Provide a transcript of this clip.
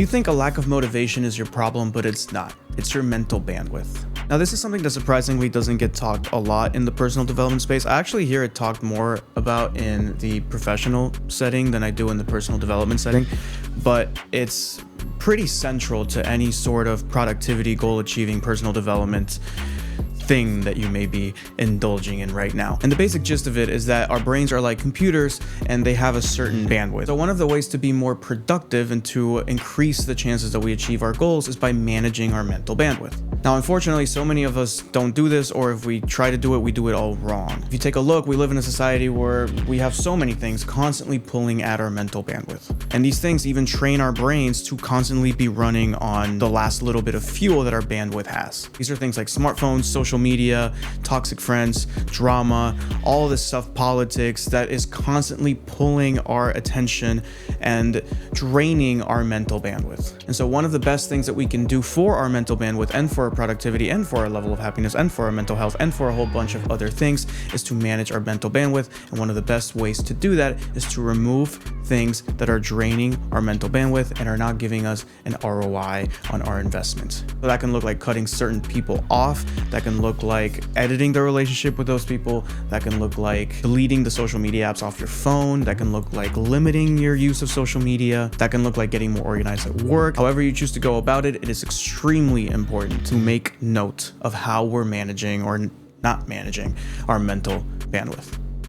You think a lack of motivation is your problem, but it's not. It's your mental bandwidth. Now, this is something that surprisingly doesn't get talked a lot in the personal development space. I actually hear it talked more about in the professional setting than I do in the personal development setting, but it's pretty central to any sort of productivity, goal achieving, personal development thing that you may be indulging in right now. And the basic gist of it is that our brains are like computers and they have a certain bandwidth. So one of the ways to be more productive and to increase the chances that we achieve our goals is by managing our mental bandwidth. Now, unfortunately, so many of us don't do this, or if we try to do it, we do it all wrong. If you take a look, we live in a society where we have so many things constantly pulling at our mental bandwidth. And these things even train our brains to constantly be running on the last little bit of fuel that our bandwidth has. These are things like smartphones, social media, toxic friends, drama, all of this stuff, politics, that is constantly pulling our attention and draining our mental bandwidth. And so one of the best things that we can do for our mental bandwidth and for our productivity and for our level of happiness and for our mental health and for a whole bunch of other things is to manage our mental bandwidth. And one of the best ways to do that is to remove things that are draining our mental bandwidth and are not giving us an ROI on our investments. So that can look like cutting certain people off. That can look like editing the relationship with those people. That can look like deleting the social media apps off your phone. That can look like limiting your use of social media. That can look like getting more organized at work. However you choose to go about it, it is extremely important to make note of how we're managing or not managing our mental bandwidth.